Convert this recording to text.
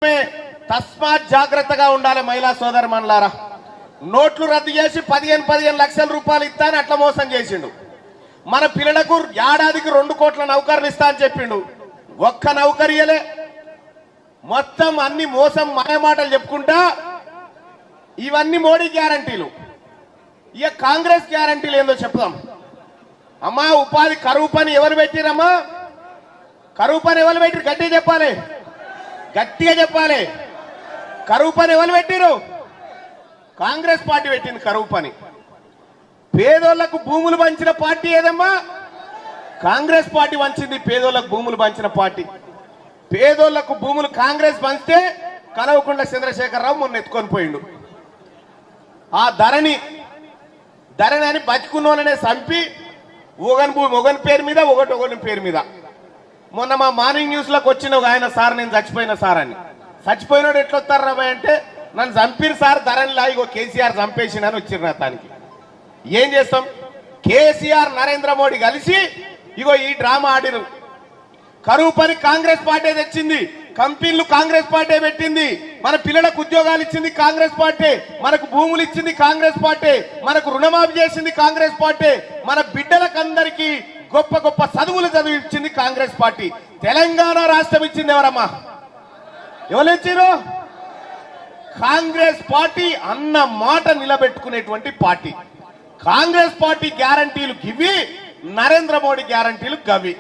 తస్మాత్ జాగ్రత్తగా ఉండాలి మహిళా సోదరిమణులారా. నోట్లు రద్దు చేసి 15 లక్షల రూపాయలు ఇస్తాను అట్లా మోసం చేసిండు. మన పిల్లలకు ఏడాదికి 2 కోట్ల నౌకర్లు ఇస్తా అని చెప్పిండు. ఒక్క నౌకరియలే. మొత్తం అన్ని మోసం మాయమాటలు చెప్పుకుంటా ఇవన్నీ మోడీ గ్యారంటీలు. ఇక కాంగ్రెస్ గ్యారంటీలు ఏందో చెప్దాం. అమ్మా ఉపాధి కరువు పని ఎవరు పెట్టిరమ్మా? కరువు పని ఎవరు పెట్టిరు? గట్టిగా చెప్పాలి, గట్టిగా చెప్పాలి. కరువు పని ఎవరు పెట్టిరు? కాంగ్రెస్ పార్టీ పెట్టింది కరువు పని. పేదోళ్లకు భూములు పంచిన పార్టీ ఏదమ్మా? కాంగ్రెస్ పార్టీ పంచింది. పేదోళ్లకు భూములు పంచిన పార్టీ. పేదోళ్లకు భూములు కాంగ్రెస్ పంచితే కలవకుంట్ల చంద్రశేఖరరావు మొన్న ఎత్తుకొని పోయిండు. ఆ ధరణి అని బతుకున్నోళ్ళనే చంపి ఒకని పేరు మీద ఒకని పేరు మీద. మొన్న మా మార్నింగ్ న్యూస్ లోకి వచ్చిన ఒక ఆయన, సార్ నేను చచ్చిపోయిన సార్ అని. చచ్చిపోయినోడు ఎట్లొస్తారు రాబాయ్ అంటే, నన్ను చంపిరు సార్ ధరణిలా, ఇగో కేసీఆర్ చంపేసిందని వచ్చిరు నా తానికి. ఏం చేస్తాం? కేసీఆర్ నరేంద్ర మోడీ కలిసి ఇగో ఈ డ్రామా ఆడిరు. కరువు పని కాంగ్రెస్ పార్టీ తెచ్చింది, కంపెనీలు కాంగ్రెస్ పార్టీ పెట్టింది, మన పిల్లలకు ఉద్యోగాలు ఇచ్చింది కాంగ్రెస్ పార్టీ, మనకు భూములు ఇచ్చింది కాంగ్రెస్ పార్టీ, మనకు రుణమాఫీ చేసింది కాంగ్రెస్ పార్టీ, మన బిడ్డలకందరికీ గొప్ప గొప్ప చదువులు చదివించింది కాంగ్రెస్ పార్టీ. తెలంగాణ రాష్ట్రం ఇచ్చింది ఎవరమ్మా? ఎవరు ఇచ్చారు? కాంగ్రెస్ పార్టీ అన్న మాట నిలబెట్టుకునేటువంటి పార్టీ. కాంగ్రెస్ పార్టీ గ్యారంటీలు గివి, నరేంద్ర మోడీ గ్యారంటీలు గవి.